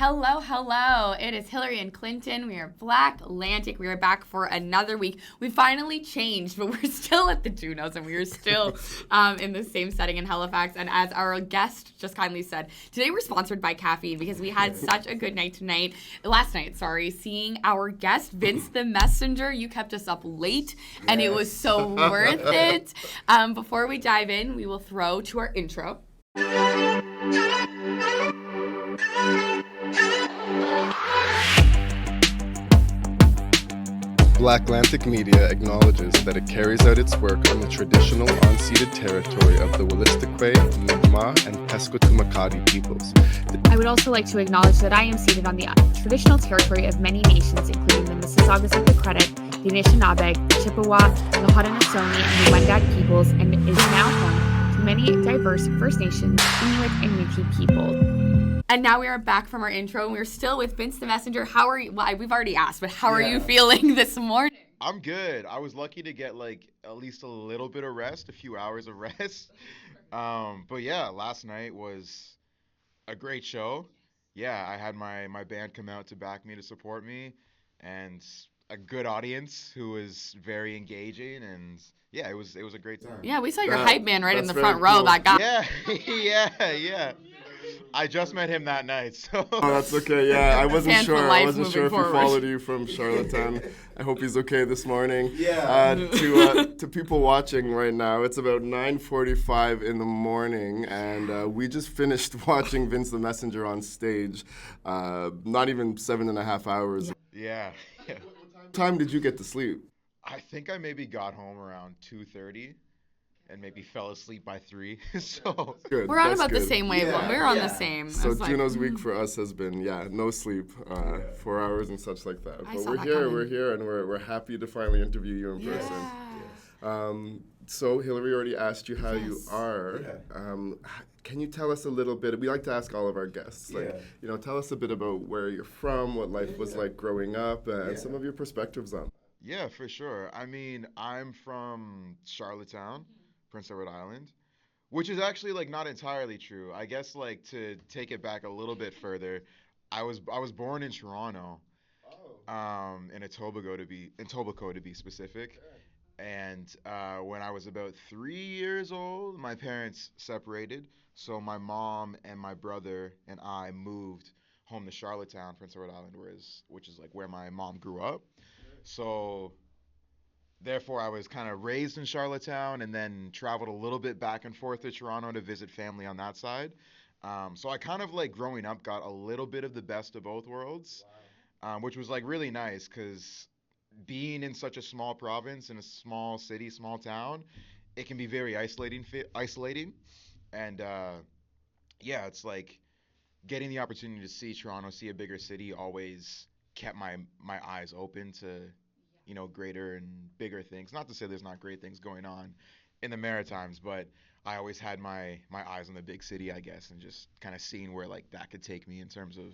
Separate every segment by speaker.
Speaker 1: Hello, hello. It is Hillary and Clinton. We are BlackLantic. We are back for another week. We finally changed, but we're still at the Junos, and we are still in the same setting in Halifax. And as our guest just kindly said, today we're sponsored by caffeine because we had such a good night last night, seeing our guest, Vince the Messenger. You kept us up late, and it was so worth it. Before we dive in, we will throw to our intro.
Speaker 2: BlackLantic Media acknowledges that it carries out its work on the traditional unceded territory of the Wolastoqey, Mi'kmaq, and Pescataway peoples.
Speaker 3: I would also like to acknowledge that I am seated on the traditional territory of many nations, including the Mississaugas of the Credit, the Anishinaabe, Chippewa, the Haudenosaunee, and the Wendat peoples, and is now home to many diverse First Nations, Inuit, and Métis people.
Speaker 1: And now we are back from our intro, and we're still with Vince the Messenger. How are you? Well, we've already asked, but how are you feeling this morning?
Speaker 4: I'm good. I was lucky to get at least a little bit of rest, a few hours of rest. But yeah, last night was a great show. Yeah, I had my band come out to back me, to support me, and a good audience who was very engaging, and yeah, it was a great time.
Speaker 1: Yeah, we saw your hype man right in the front row. Cool. That guy.
Speaker 4: Yeah. I just met him that night, so.
Speaker 2: Oh, that's okay. Yeah, I wasn't sure if he followed you from Charlottetown. I hope he's okay this morning.
Speaker 5: Yeah.
Speaker 2: To people watching right now, it's about 9:45 in the morning, and we just finished watching Vince the Messenger on stage. Not even 7.5 hours.
Speaker 4: Yeah.
Speaker 2: What time did you get to sleep?
Speaker 4: I think I maybe got home around 2:30. And maybe fell asleep by 3. So
Speaker 2: good.
Speaker 1: We're on about the same wavelength. We're on the same.
Speaker 2: So Junos week for us has been no sleep, 4 hours and such like that. But we're here, and we're happy to finally interview you in person. So Hillary already asked you how you are. Can you tell us a little bit? We like to ask all of our guests, tell us a bit about where you're from, what life was like growing up, and some of your perspectives on.
Speaker 4: Yeah, for sure. I mean, I'm from Charlottetown, Prince Edward Island, which is actually not entirely true. I guess to take it back a little bit further, I was born in Toronto, in Etobicoke to be specific. And when I was about 3 years old, my parents separated. So my mom and my brother and I moved home to Charlottetown, Prince Edward Island, which is where my mom grew up. So therefore, I was kind of raised in Charlottetown and then traveled a little bit back and forth to Toronto to visit family on that side. So I kind of growing up got a little bit of the best of both worlds, which was really nice because being in such a small province, in a small city, small town, it can be very isolating. And it's getting the opportunity to see Toronto, see a bigger city always kept my eyes open to greater and bigger things. Not to say there's not great things going on in the Maritimes, but I always had my eyes on the big city, I guess, and just kind of seeing where that could take me in terms of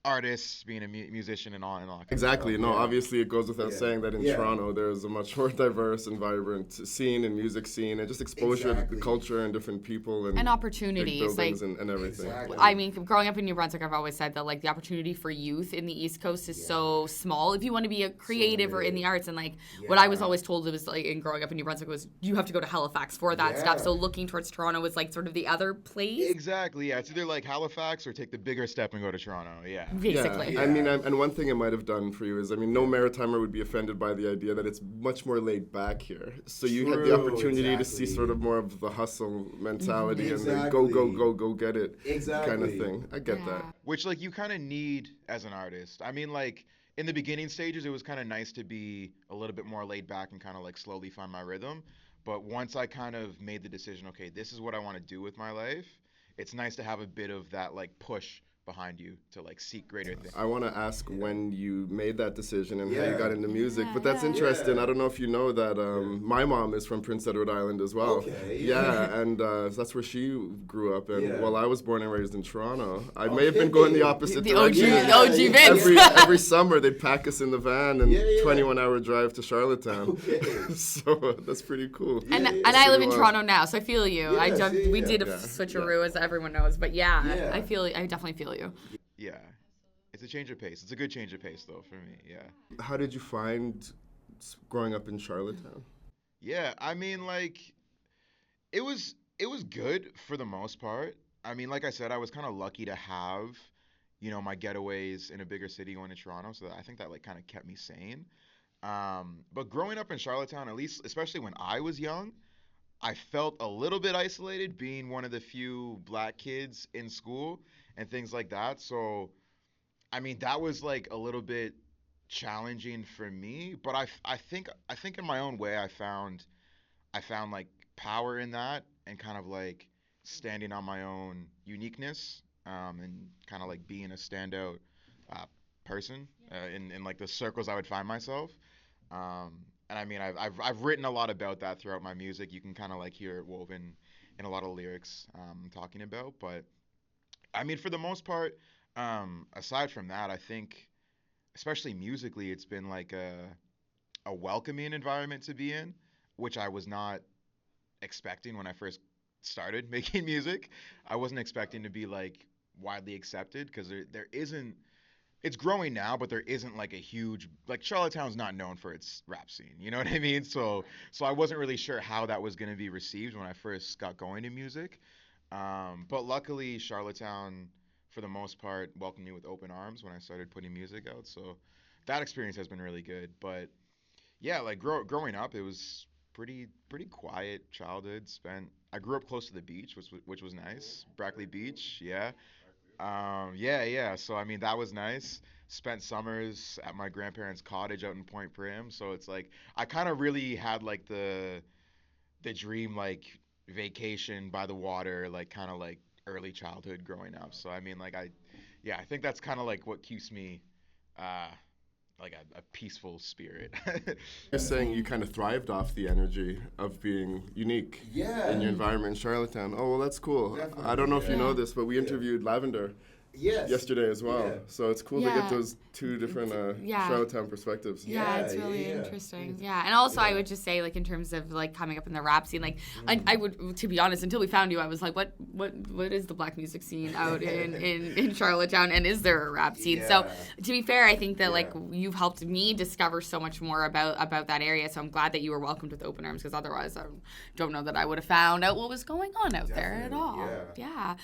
Speaker 4: artists, being a musician, and all and all.
Speaker 2: Exactly. Obviously it goes without saying that in Toronto there's a much more diverse and vibrant scene and music scene, and just exposure to the culture and different people and
Speaker 1: opportunities,
Speaker 2: and everything.
Speaker 1: Exactly. I mean, growing up in New Brunswick, I've always said that the opportunity for youth in the East Coast is so small. If you want to be a creative or in the arts, and what I was always told was in growing up in New Brunswick was you have to go to Halifax for that stuff. So looking towards Toronto was sort of the other place.
Speaker 4: Exactly. Yeah, it's either Halifax or take the bigger step and go to Toronto. Yeah.
Speaker 1: Basically.
Speaker 2: I mean, and one thing it might have done for you is, no Maritimer would be offended by the idea that it's much more laid back here. So you had the opportunity to see sort of more of the hustle mentality and the go get it kind of thing. I get that.
Speaker 4: Which you kind of need as an artist. I mean, in the beginning stages, it was kind of nice to be a little bit more laid back and kind of slowly find my rhythm. But once I kind of made the decision, okay, this is what I want to do with my life, it's nice to have a bit of that push behind you to seek greater things.
Speaker 2: I want to ask when you made that decision and how you got into music, but that's interesting. I don't know if you know that my mom is from Prince Edward Island as well.
Speaker 5: Okay.
Speaker 2: Yeah, and that's where she grew up. And while I was born and raised in Toronto, I may have been going the opposite direction.
Speaker 1: The OG Vince.
Speaker 2: Every summer they'd pack us in the van and 21-hour drive to Charlottetown. Okay. So that's pretty cool.
Speaker 1: And I live in Toronto now, so I feel you. We did a switcheroo, as everyone knows, but I definitely feel you.
Speaker 4: Yeah. It's a change of pace. It's a good change of pace, though, for me. Yeah.
Speaker 2: How did you find growing up in Charlottetown?
Speaker 4: Yeah. I mean, like, it was good for the most part. I mean, like I said, I was kind of lucky to have, my getaways in a bigger city going to Toronto, so I think that like kind of kept me sane. But growing up in Charlottetown, at least, especially when I was young, I felt a little bit isolated being one of the few black kids in school and things like that. So, I mean, that was like a little bit challenging for me, but I think in my own way I found like power in that and kind of like standing on my own uniqueness, and kind of like being a standout uh, person in like the circles I would find myself. And I mean, I've written a lot about that throughout my music. You can kind of like hear it woven in a lot of lyrics I'm talking about. But I mean, for the most part, aside from that, I think, especially musically, it's been like a welcoming environment to be in, which I was not expecting when I first started making music. I wasn't expecting to be like widely accepted because there isn't. It's growing now, but there isn't like a huge like Charlottetown's not known for its rap scene. You know what I mean? So I wasn't really sure how that was gonna be received when I first got going in music. But luckily, Charlottetown, for the most part, welcomed me with open arms when I started putting music out. So that experience has been really good. But yeah, like growing up, it was pretty quiet childhood. I grew up close to the beach, which was nice. Brackley Beach, yeah. Yeah. So I mean, that was nice. Spent summers at my grandparents' cottage out in Point Prim. So it's like I kind of really had like the dream like vacation by the water, like kind of like early childhood growing up. So I mean, like yeah, I think that's kind of like what keeps me uh like a peaceful spirit.
Speaker 2: You're saying you kind of thrived off the energy of being unique in your environment in Charlottetown. Oh, well, that's cool.
Speaker 5: Definitely,
Speaker 2: I don't know if you
Speaker 5: yeah.
Speaker 2: know this, but we interviewed Lavender
Speaker 5: Yes.
Speaker 2: yesterday as well.
Speaker 5: Yeah.
Speaker 2: So it's cool to
Speaker 1: Yeah.
Speaker 2: get those two different
Speaker 1: Yeah.
Speaker 2: Charlottetown perspectives.
Speaker 1: Yeah, it's really interesting. Yeah, and also I would just say, like, in terms of like coming up in the rap scene, like, I would, to be honest, until we found you, I was like, what is the black music scene out in Charlottetown, and is there a rap scene? So to be fair, I think that like you've helped me discover so much more about that area. So I'm glad that you were welcomed with open arms, because otherwise I don't know that I would have found out what was going on out there at all. Yeah.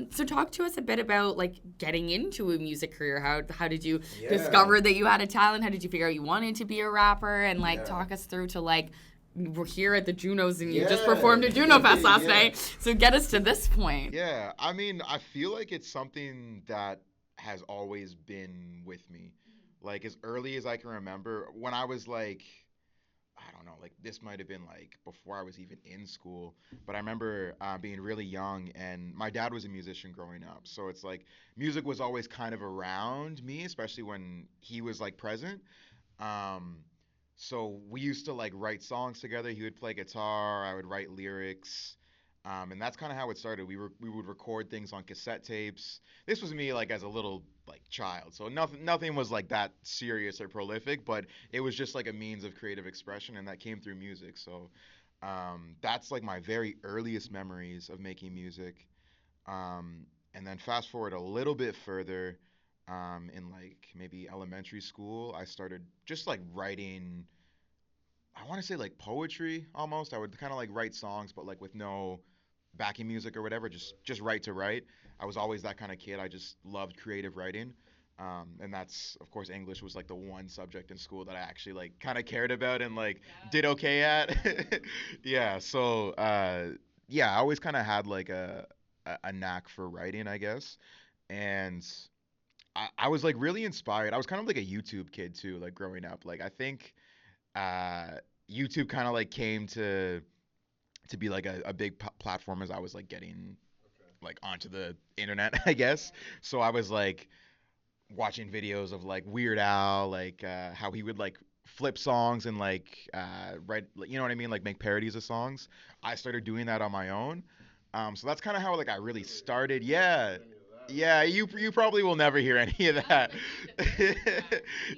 Speaker 1: So talk to us a bit about like getting into a music career. How did you discover that you had a talent? How did you figure out you wanted to be a rapper? And like talk us through to like we're here at the Junos and you just performed at Juno Fest last night. So get us to this point.
Speaker 4: Yeah, I mean, I feel like it's something that has always been with me. Like as early as I can remember, when I was like, I don't know, like this might have been like before I was even in school, but I remember being really young, and my dad was a musician growing up. So it's like music was always kind of around me, especially when he was like present. Um, so we used to like write songs together. He would play guitar, I would write lyrics. And that's kind of how it started. We would record things on cassette tapes. This was me like as a little like child, so nothing was like that serious or prolific, but it was just like a means of creative expression, and that came through music. So that's like my very earliest memories of making music. And then fast forward a little bit further, in like maybe elementary school, I started just like writing. I want to say like poetry almost. I would kind of like write songs, but like with no backing music or whatever, just write to write. I was always that kind of kid. I just loved creative writing. And that's, of course, English was like the one subject in school that I actually like kind of cared about and like did okay at. Yeah, so yeah, I always kind of had like a knack for writing, I guess. And I was like really inspired. I was kind of like a YouTube kid too, like growing up. Like I think YouTube kind of like came to be like a big platform as I was like getting like onto the internet, I guess. So I was like watching videos of like Weird Al, like how he would like flip songs and like write, you know what I mean, like make parodies of songs. I started doing that on my own. So that's kind of how like I really started. Yeah. Yeah, you probably will never hear any of that.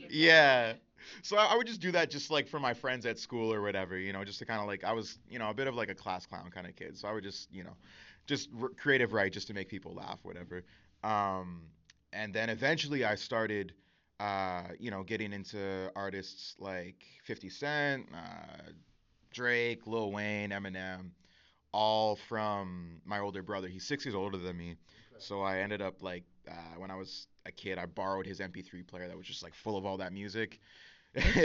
Speaker 4: Yeah. So I would just do that just like for my friends at school or whatever, just to kind of like I was, a bit of like a class clown kind of kid. So I would just, just creative write just to make people laugh, whatever. And And then eventually I started, getting into artists like 50 Cent, Drake, Lil Wayne, Eminem, all from my older brother. He's 6 years older than me. So I ended up when I was a kid, I borrowed his MP3 player that was just like full of all that music.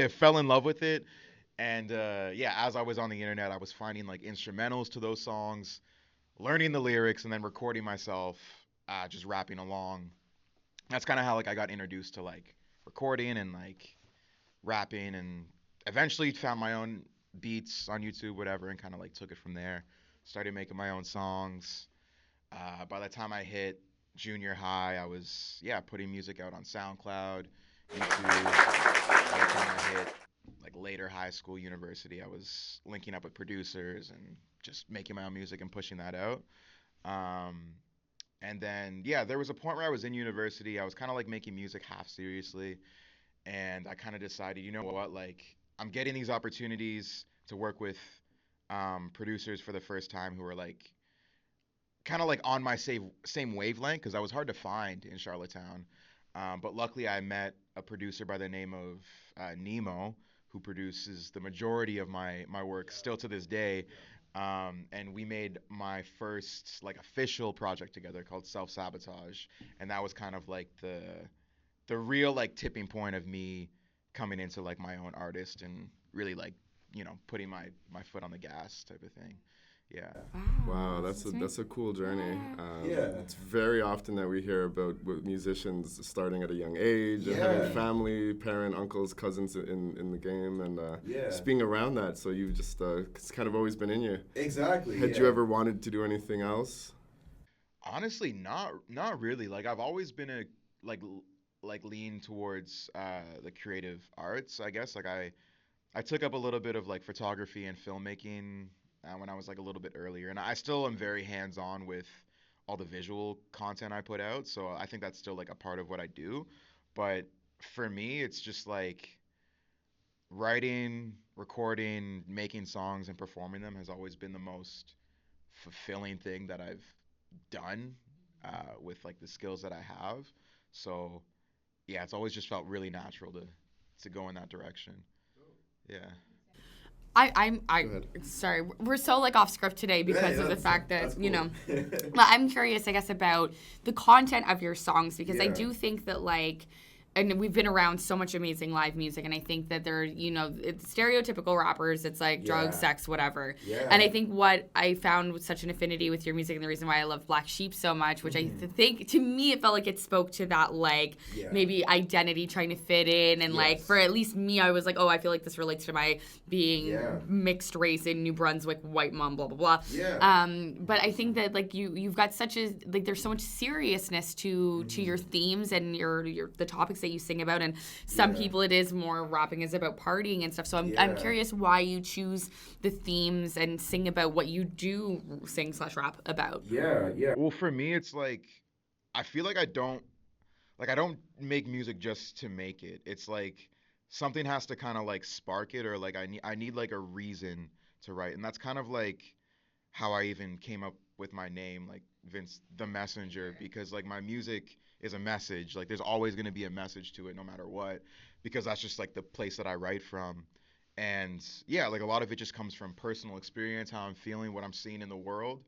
Speaker 4: Fell in love with it. And as I was on the internet, I was finding like instrumentals to those songs, learning the lyrics, and then recording myself, just rapping along. That's kind of how like I got introduced to like recording and like rapping, and eventually found my own beats on YouTube, whatever, and kind of like took it from there. Started making my own songs. By the time I hit junior high, I was putting music out on SoundCloud, YouTube. By the time I hit like later high school, university, I was linking up with producers and just making my own music and pushing that out. And then there was a point where I was in university. I was kind of like making music half seriously, and I kind of decided, you know what, like I'm getting these opportunities to work with producers for the first time who are like kind of like on my same wavelength, because I was hard to find in Charlottetown. But luckily I met a producer by the name of Nemo, who produces the majority of my work still to this day. And we made my first like official project together called Self Sabotage, and that was kind of like the real like tipping point of me coming into like my own artist and really like putting my foot on the gas type of thing. Yeah.
Speaker 2: Wow, that's a cool journey. It's very often that we hear about musicians starting at a young age and having family, parent, uncles, cousins in the game, and just being around that. So you've just it's kind of always been in you.
Speaker 5: Exactly.
Speaker 2: Had you ever wanted to do anything else?
Speaker 4: Honestly, not really. Like I've always been a lean towards the creative arts, I guess. Like I took up a little bit of like photography and filmmaking when I was like a little bit earlier, and I still am very hands-on with all the visual content I put out, so I think that's still like a part of what I do. But for me, it's just like writing, recording, making songs, and performing them has always been the most fulfilling thing that I've done with like the skills that I have. So it's always just felt really natural to go in that direction. Yeah.
Speaker 1: I'm sorry, we're so like off script today because of the fact that cool. But I'm curious, I guess, about the content of your songs, because I do think that like, and we've been around so much amazing live music, and I think that they're, it's stereotypical rappers. It's like drugs, sex, whatever. Yeah. And I think what I found with such an affinity with your music, and the reason why I love Black Sheep so much, which I think, to me, it felt like it spoke to that, like, maybe identity, trying to fit in. And, like, for at least me, I was like, oh, I feel like this relates to my being mixed race in New Brunswick, white mom, blah, blah, blah. Yeah. But I think that, like, you've got such a, like, there's so much seriousness to your themes and the topics that you sing about, and some people it is more rapping is about partying and stuff. So I'm curious why you choose the themes and sing about what you do sing/rap about.
Speaker 4: Well, for me, it's like I feel like I don't make music just to make it. It's like something has to kind of like spark it, or like I need like a reason to write, and that's kind of like how I even came up with my name, like Vince the Messenger, because like my music is a message. Like there's always going to be a message to it no matter what, because that's just like the place that I write from. And like a lot of it just comes from personal experience, how I'm feeling, what I'm seeing in the world.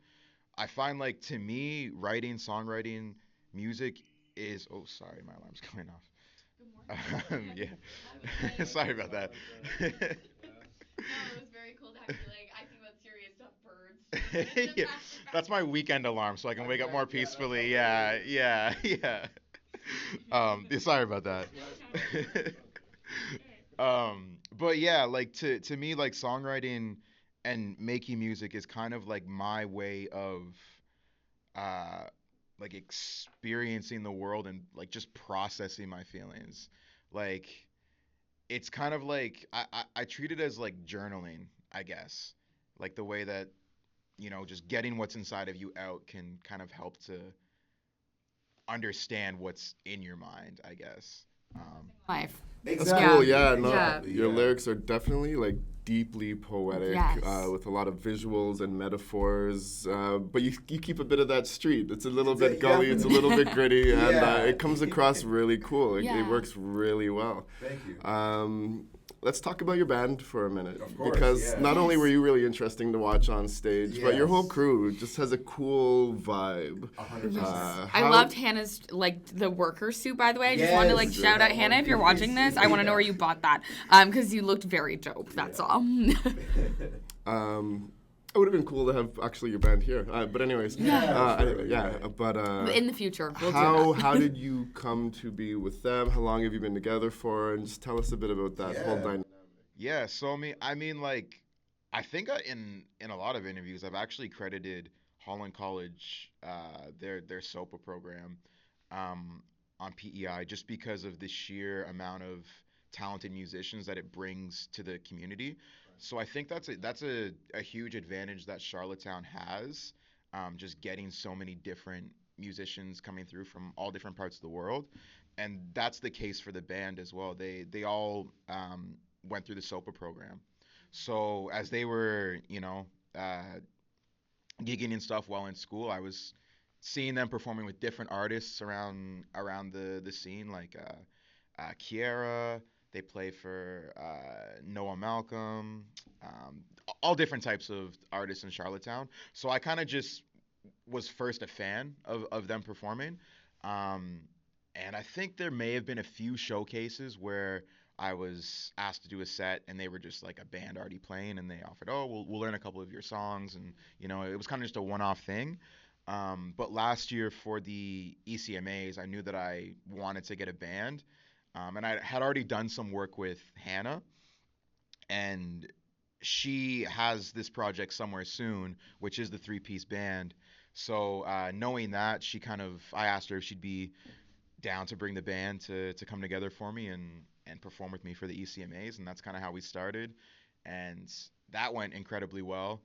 Speaker 4: I find like, to me, writing, songwriting, music is, oh, sorry, my alarm's going off. Good morning. Sorry about that.
Speaker 1: No, it was very cool to have you like, I think about serious stuff, birds.
Speaker 4: That's my weekend alarm, so I can wake up more peacefully. Yeah. Sorry about that. But like to me, like songwriting and making music is kind of like my way of like experiencing the world and like just processing my feelings. Like it's kind of like I treat it as like journaling, I guess. Like the way that, just getting what's inside of you out can kind of help to understand what's in your mind, I guess.
Speaker 1: Life.
Speaker 2: That's
Speaker 5: Exactly.
Speaker 2: cool. Yeah, no,
Speaker 5: Exactly,
Speaker 2: your
Speaker 5: yeah.
Speaker 2: lyrics are definitely like deeply poetic,
Speaker 1: Yes.
Speaker 2: with a lot of visuals and metaphors. But you keep a bit of that street. It's a little bit gully. It's a little bit gritty, and
Speaker 5: Yeah.
Speaker 2: it comes across really cool. It
Speaker 1: Yeah.
Speaker 2: works really well.
Speaker 5: Thank you.
Speaker 2: Let's talk about your band for a minute,
Speaker 5: Of course,
Speaker 2: because
Speaker 5: yeah.
Speaker 2: not only were you really interesting to watch on stage, but your whole
Speaker 5: Yes.
Speaker 2: crew just has a cool vibe.
Speaker 5: 100%.
Speaker 1: I loved Hannah's, like, the worker suit, by the way. I just wanted to, like,
Speaker 5: Yes.
Speaker 1: shout out Hannah if you're watching this. I want to know where you bought that, because you looked very dope. That's all.
Speaker 2: It would have been cool to have actually your band here. But anyways, But
Speaker 1: In the future, we'll do that.
Speaker 2: how did you come to be with them? How long have you been together for? And just tell us a bit about that whole dynamic.
Speaker 4: Yeah, so I mean, like, I think in a lot of interviews, I've actually credited Holland College, their SOPA program, on PEI, just because of the sheer amount of talented musicians that it brings to the community. So I think that's a huge advantage that Charlottetown has, just getting so many different musicians coming through from all different parts of the world, and that's the case for the band as well. They all went through the SOPA program. So as they were, gigging and stuff while in school, I was seeing them performing with different artists around the scene, like Kiera. They play for Noah Malcolm, all different types of artists in Charlottetown. So I kind of just was first a fan of them performing. And I think there may have been a few showcases where I was asked to do a set and they were just like a band already playing and they offered, oh, we'll learn a couple of your songs. And, it was kind of just a one-off thing. But last year for the ECMAs, I knew that I wanted to get a band. And I had already done some work with Hannah, and she has this project Somewhere Soon, which is the 3-piece band. So knowing that, I asked her if she'd be down to bring the band to come together for me and perform with me for the ECMAs, and that's kind of how we started. And that went incredibly well.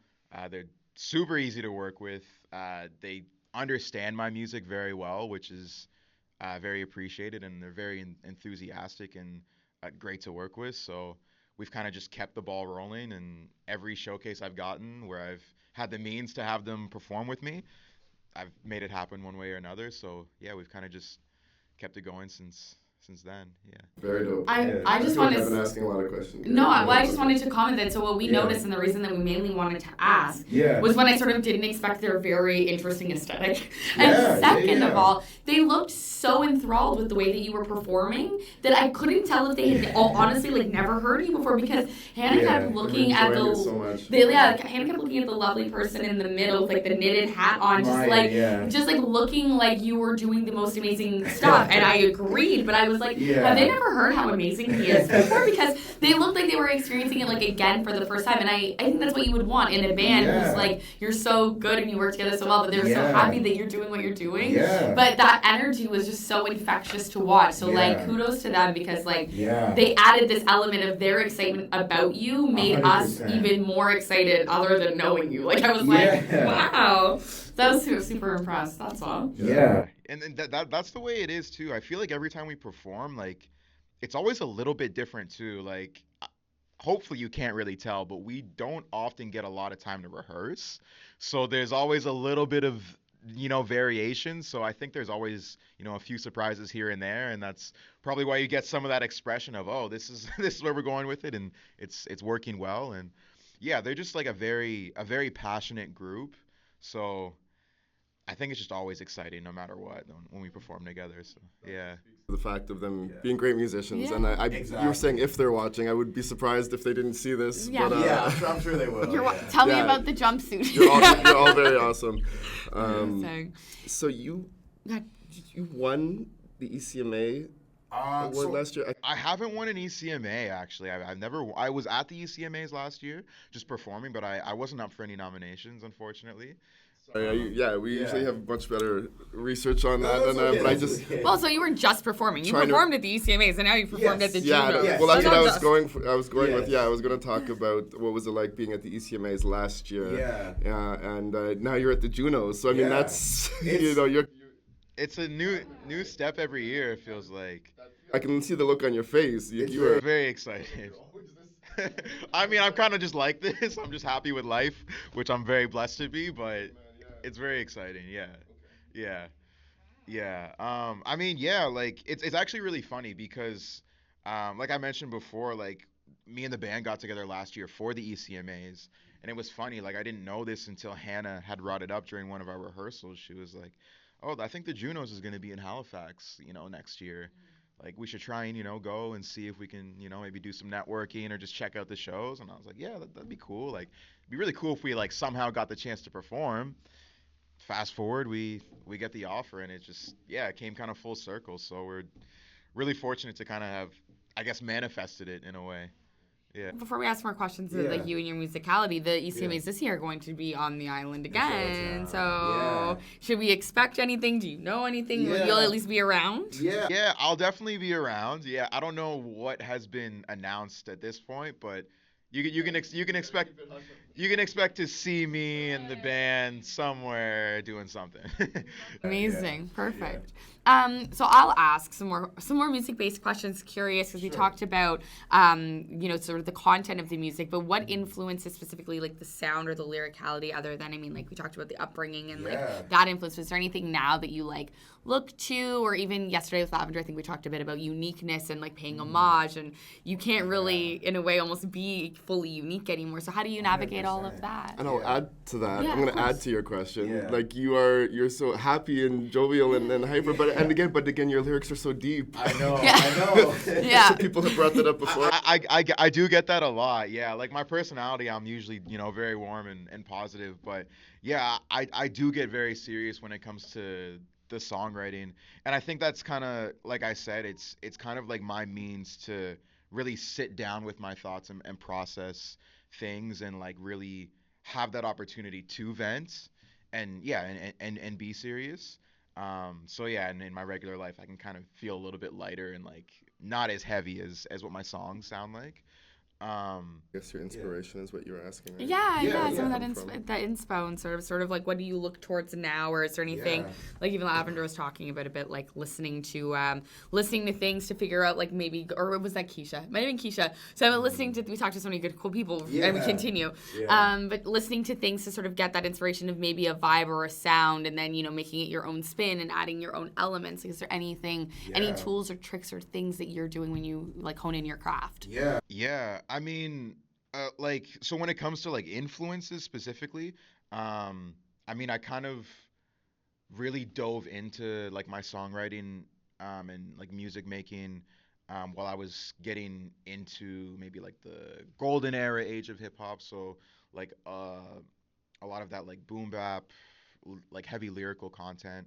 Speaker 4: They're super easy to work with. They understand my music very well, which is very appreciated, and they're very enthusiastic and great to work with. So we've kind of just kept the ball rolling, and every showcase I've gotten where I've had the means to have them perform with me, I've made it happen one way or another. So yeah, we've kind of just kept it going since then. Yeah.
Speaker 2: Very dope.
Speaker 1: I just
Speaker 2: feel like
Speaker 1: wanted
Speaker 2: I've been asking a lot of questions.
Speaker 1: No, I just wanted to comment that. So what we noticed, and the reason that we mainly wanted to ask, was when I sort of didn't expect their very interesting aesthetic. And second of all, they looked so enthralled with the way that you were performing that I couldn't tell if they had honestly like never heard you before, because Hannah kept looking at
Speaker 2: Hannah kept
Speaker 1: looking at the lovely person in the middle with like the knitted hat on, just like looking like you were doing the most amazing stuff. And I agreed, but I was like, have they never heard how amazing he is before? Because they looked like they were experiencing it like again for the first time. And I think that's what you would want in a band who's like, you're so good and you work together so well, but they're so happy that you're doing what you're doing. But that energy was just so infectious to watch. So like kudos to them, because like they added this element of their excitement about you, made 100%. Us even more excited other than knowing you. Like I was like, wow. That was super impressed. That's all.
Speaker 5: Yeah.
Speaker 4: And that's the way it is too. I feel like every time we perform, like it's always a little bit different too. Like hopefully you can't really tell, but we don't often get a lot of time to rehearse. So there's always a little bit of variation. So I think there's always a few surprises here and there, and that's probably why you get some of that expression of, oh, this is where we're going with it, and it's working well. And yeah, they're just like a very passionate group. So I think it's just always exciting no matter what when we perform together. So yeah.
Speaker 2: The fact of them being great musicians, and you were saying if they're watching, I would be surprised if they didn't see this.
Speaker 1: Yeah,
Speaker 2: but,
Speaker 5: I'm sure they will.
Speaker 1: Tell me about the jumpsuit.
Speaker 2: You're all very awesome. So you won the ECMA award last year.
Speaker 4: I haven't won an ECMA actually. I was at the ECMAs last year just performing, but I wasn't up for any nominations, unfortunately.
Speaker 2: We usually have much better research on that than but I just...
Speaker 1: Well, so you weren't just performing. You performed at the ECMAs, and now you performed at the Junos.
Speaker 2: Well, that's what I was going with. I was going to talk about what was it like being at the ECMAs last year. And now you're at the Junos. So, I mean, that's, you're...
Speaker 4: it's a new step every year. It feels like.
Speaker 2: I can see the look on your face. You
Speaker 4: Very,
Speaker 2: are.
Speaker 4: very excited. I mean, I'm kind of just like this. I'm just happy with life, which I'm very blessed to be. But it's very exciting. Yeah, yeah. Yeah. I mean, yeah, like it's actually really funny because like I mentioned before, like me and the band got together last year for the ECMAs, and it was funny, like I didn't know this until Hannah had brought it up during one of our rehearsals. She was like, "Oh, I think the Junos is going to be in Halifax, next year. Like we should try and, go and see if we can, maybe do some networking or just check out the shows." And I was like, "Yeah, that'd be cool. Like it'd be really cool if we like somehow got the chance to perform." Fast forward, we get the offer, and it just, yeah, it came kind of full circle. So we're really fortunate to kind of have, I guess, manifested it in a way. Yeah.
Speaker 1: Before we ask more questions of
Speaker 5: Yeah.
Speaker 1: like you and your musicality, the ECMAs
Speaker 5: Yeah.
Speaker 1: this year are going to be on the island
Speaker 5: Charlottetown.
Speaker 1: again. So
Speaker 5: Yeah.
Speaker 1: should we expect anything? Do you know anything?
Speaker 5: Yeah.
Speaker 1: You'll at least be around?
Speaker 5: Yeah.
Speaker 4: Yeah, I'll definitely be around. Yeah, I don't know what has been announced at this point, but you can expect to see me and the band somewhere doing something.
Speaker 1: Amazing. Perfect. So I'll ask some more music-based questions. Curious, because we talked about, sort of the content of the music, but what influences specifically like the sound or the lyricality other than, I mean, like we talked about the upbringing and like that influence. Was there anything now that you like look to, or even yesterday with Lavender, I think we talked a bit about uniqueness and like paying homage, and you can't really, in a way, almost be fully unique anymore. So how do you navigate all of that?
Speaker 2: And I'll add to that.
Speaker 1: Yeah,
Speaker 2: I'm going
Speaker 1: of
Speaker 2: to add
Speaker 1: course.
Speaker 2: to your question.
Speaker 5: Yeah.
Speaker 2: Like you're so happy and jovial and hyper, but again, your lyrics are so deep.
Speaker 5: I know.
Speaker 1: Yeah.
Speaker 5: I know.
Speaker 1: Yeah.
Speaker 2: People have brought that up before.
Speaker 4: I do get that a lot. Yeah, like my personality, I'm usually, very warm and positive, but yeah, I do get very serious when it comes to the songwriting. And I think that's kind of, like I said, it's kind of like my means to really sit down with my thoughts and process things and like really have that opportunity to vent and yeah, and be serious. So yeah, and in my regular life, I can kind of feel a little bit lighter and like not as heavy as what my songs sound like.
Speaker 2: I guess your inspiration is what you were asking. Right?
Speaker 1: Yeah, some
Speaker 5: yeah.
Speaker 1: of that inspo and sort of like what do you look towards now, or is there anything like even Lavender was talking about a bit like listening to things to figure out like maybe, or was that Keisha? Might have been Keisha. So I'm listening to, we talked to so many good cool people and we continue.
Speaker 5: Yeah.
Speaker 1: But listening to things to sort of get that inspiration of maybe a vibe or a sound, and then making it your own spin and adding your own elements. Like, is there anything, any tools or tricks or things that you're doing when you like hone in your craft?
Speaker 4: Yeah, I mean, like, so when it comes to like influences specifically, I mean, I kind of really dove into like my songwriting, and like music making, while I was getting into maybe like the golden era age of hip hop. So like, a lot of that like boom bap, like heavy lyrical content,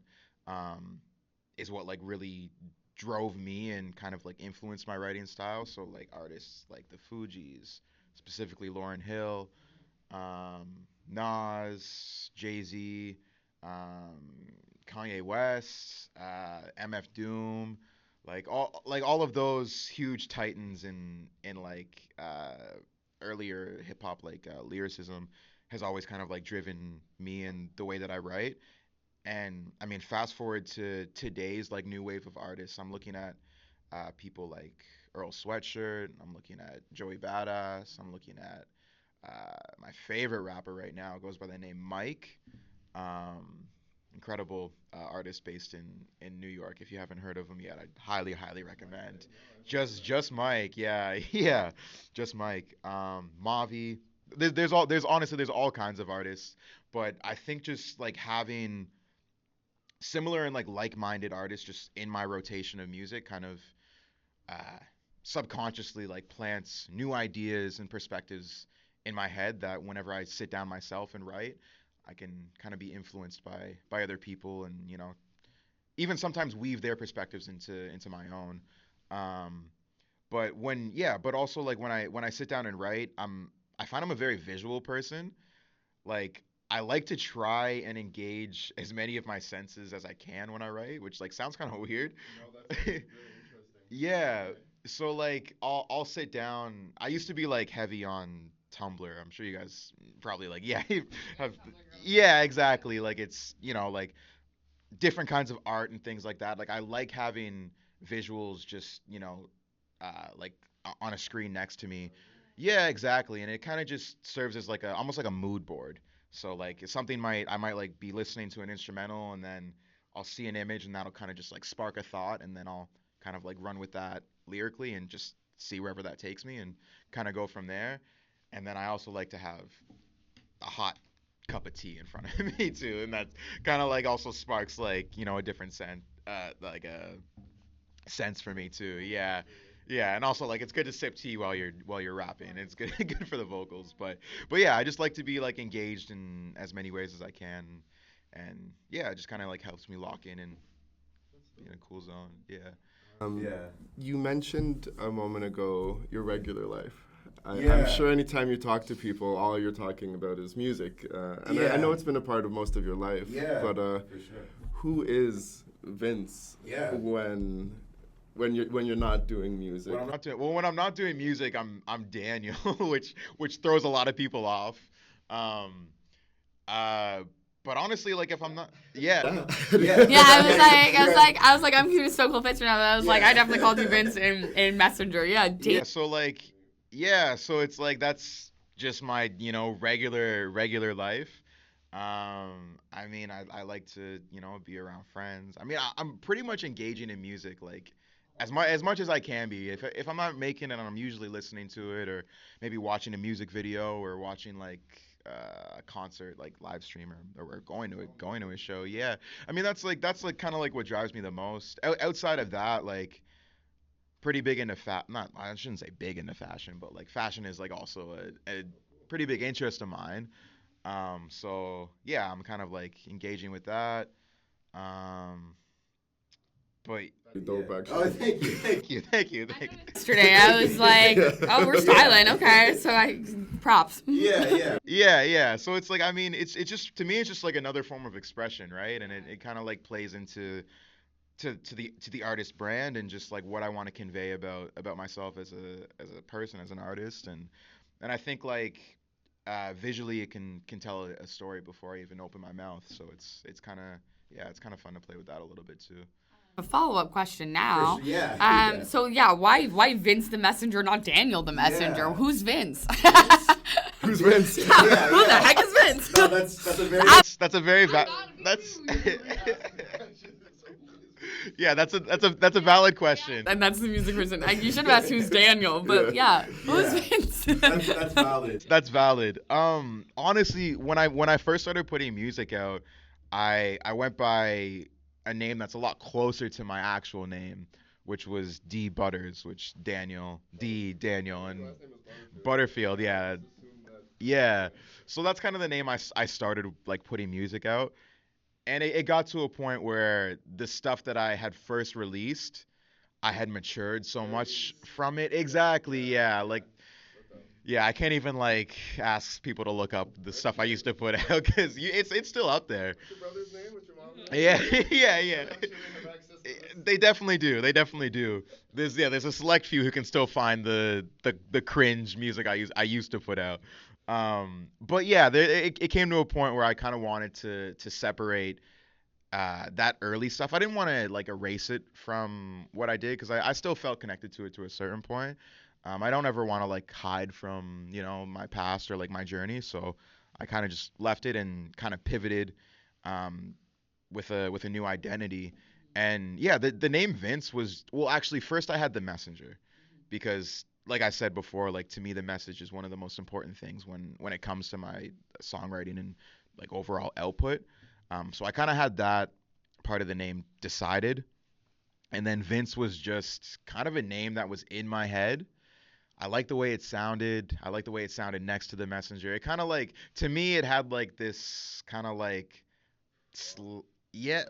Speaker 4: is what like really drove me and kind of like influenced my writing style. So like artists like the Fugees, specifically Lauryn Hill, Nas, Jay-Z, Kanye West, MF Doom, like all of those huge titans in like earlier hip hop like lyricism has always kind of like driven me in the way that I write. And I mean, fast forward to today's like new wave of artists. I'm looking at people like Earl Sweatshirt. I'm looking at Joey Badass. I'm looking at my favorite rapper right now goes by the name Mike. Incredible artist based in New York. If you haven't heard of him yet, I'd highly recommend. Just Mike. Yeah, yeah, just Mike. Mavi. There's all kinds of artists, but I think just like having similar and like-minded artists just in my rotation of music kind of subconsciously like plants new ideas and perspectives in my head that whenever I sit down myself and write, I can kind of be influenced by other people and even sometimes weave their perspectives into my own. But also like when I sit down and write, I find I'm a very visual person. Like I like to try and engage as many of my senses as I can when I write, which like sounds kind of weird.
Speaker 2: No, that's very interesting.
Speaker 4: Yeah. So like I'll sit down. I used to be like heavy on Tumblr. I'm sure you guys probably like yeah have yeah exactly like it's like different kinds of art and things like that. Like I like having visuals just, like on a screen next to me. Yeah, exactly. And it kind of just serves as like a almost like a mood board. So like it's something I might like be listening to an instrumental and then I'll see an image and that'll kind of just like spark a thought and then I'll kind of like run with that lyrically and just see wherever that takes me and kind of go from there. And then I also like to have a hot cup of tea in front of me too, and that kind of like also sparks like a different scent, like a sense for me too. Yeah, yeah, and also like it's good to sip tea while you're rapping. It's good good for the vocals, but yeah, I just like to be like engaged in as many ways as I can, and yeah, it just kind of like helps me lock in be in a cool zone. Yeah.
Speaker 2: Yeah. You mentioned a moment ago your regular life.
Speaker 5: Yeah.
Speaker 2: I'm sure anytime you talk to people, all you're talking about is music. And I know it's been a part of most of your life.
Speaker 5: Yeah,
Speaker 2: But
Speaker 5: for sure.
Speaker 2: who is Vince
Speaker 5: Yeah.
Speaker 2: when you're not doing music?
Speaker 4: When I'm not doing music, I'm Daniel, which throws a lot of people off. But honestly, like if I'm not, yeah.
Speaker 5: Yeah.
Speaker 1: Yeah, I was like, I'm here to Stokel Fitz now. I was like, I definitely called you Vince in Messenger. Yeah,
Speaker 4: Yeah, so it's like that's just my regular life. I mean, I like to be around friends. I mean, I'm pretty much engaging in music like as much as I can be. If I'm not making it, I'm usually listening to it or maybe watching a music video or watching like a concert like live stream or going to a show. Yeah, I mean that's like kind of like what drives me the most. Outside of that, like pretty big into not I shouldn't say big into fashion, but like fashion is like also a pretty big interest of mine. So yeah, I'm kind of like engaging with that. But
Speaker 2: Dope, actually.
Speaker 5: Oh, thank you.
Speaker 4: thank you.
Speaker 1: yesterday I was like, oh, we're styling, okay. So props.
Speaker 4: Yeah. So it's like I mean, it's just to me it's just like another form of expression, right? And it kind of like plays into to the artist brand and just like what I want to convey about myself as a person, as an artist, and I think like visually it can tell a story before I even open my mouth. So it's kind of fun to play with that a little bit too.
Speaker 1: A follow-up question now.
Speaker 5: For sure, yeah.
Speaker 1: So yeah, why Vince the Messenger, not Daniel the Messenger?
Speaker 5: Yeah.
Speaker 1: Who's Vince?
Speaker 2: Who's Vince?
Speaker 1: Who the heck is Vince?
Speaker 5: No, that's a very.
Speaker 4: That's a very yeah, that's a valid question.
Speaker 1: And that's the music person. You should have asked who's Daniel, but yeah, who's Vince?
Speaker 5: That's valid.
Speaker 4: That's valid. Honestly, when I first started putting music out, I went by a name that's a lot closer to my actual name, which was D Butters, which Daniel and Butterfield, yeah. Yeah. So that's kind of the name I started like putting music out. And it got to a point where the stuff that I had first released, I had matured so much from it. Exactly, yeah. Like, yeah, I can't even like ask people to look up the stuff I used to put out because it's still up there.
Speaker 2: What's your brother's name? What's your mom's name?
Speaker 4: Yeah.
Speaker 2: I'm sure they have access to this.
Speaker 4: They definitely do. There's a select few who can still find the cringe music I used to put out. But yeah, it came to a point where I kind of wanted to separate that early stuff. I didn't want to like erase it from what I did because I still felt connected to it to a certain point. I don't ever want to like hide from my past or like my journey, so I kind of just left it and kind of pivoted with a new identity. And yeah, the name Vince was, well, actually first I had the Messenger because like I said before, like to me the message is one of the most important things when it comes to my songwriting and like overall output. So I kind of had that part of the name decided, and then Vince was just kind of a name that was in my head. I like the way it sounded. I like the way it sounded next to the Messenger. It kind of like, to me, it had like this kind of like, yeah,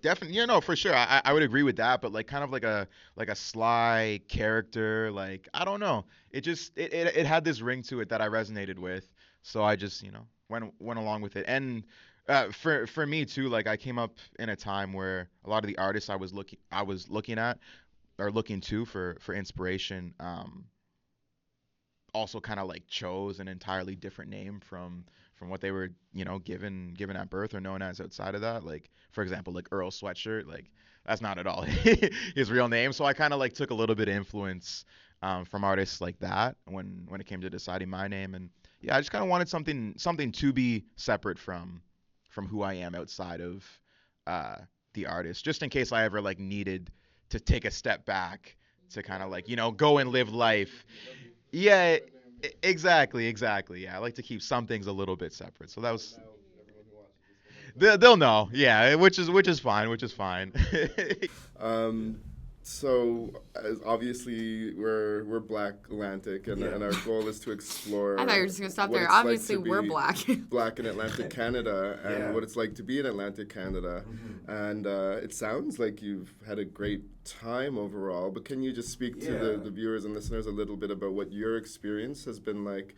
Speaker 4: definitely. Yeah, no, for sure. I would agree with that. But like kind of like a sly character. Like I don't know. It just it had this ring to it that I resonated with. So I just went along with it. And for me too, like I came up in a time where a lot of the artists I was looking at or looking to for inspiration also kind of like chose an entirely different name from what they were, given at birth or known as outside of that. Like, for example, like Earl Sweatshirt, like that's not at all his real name. So I kind of like took a little bit of influence from artists like that when it came to deciding my name. And yeah, I just kind of wanted something to be separate from who I am outside of the artist, just in case I ever like needed to take a step back to kind of like, go and live life. Yeah, exactly. Yeah, I like to keep some things a little bit separate. So that was. They'll know, yeah, which is fine.
Speaker 2: So obviously we're BlackLantic, and our goal is to explore.
Speaker 1: I thought you were just gonna stop
Speaker 2: what
Speaker 1: there.
Speaker 2: it's like
Speaker 1: Obviously,
Speaker 2: to
Speaker 1: we're
Speaker 2: be
Speaker 1: black.
Speaker 2: Black in Atlantic Canada, and
Speaker 5: Yeah.
Speaker 2: what it's like to be in Atlantic Canada. And it sounds like you've had a great time overall. But can you just speak to
Speaker 5: Yeah.
Speaker 2: the viewers and listeners a little bit about what your experience has been like?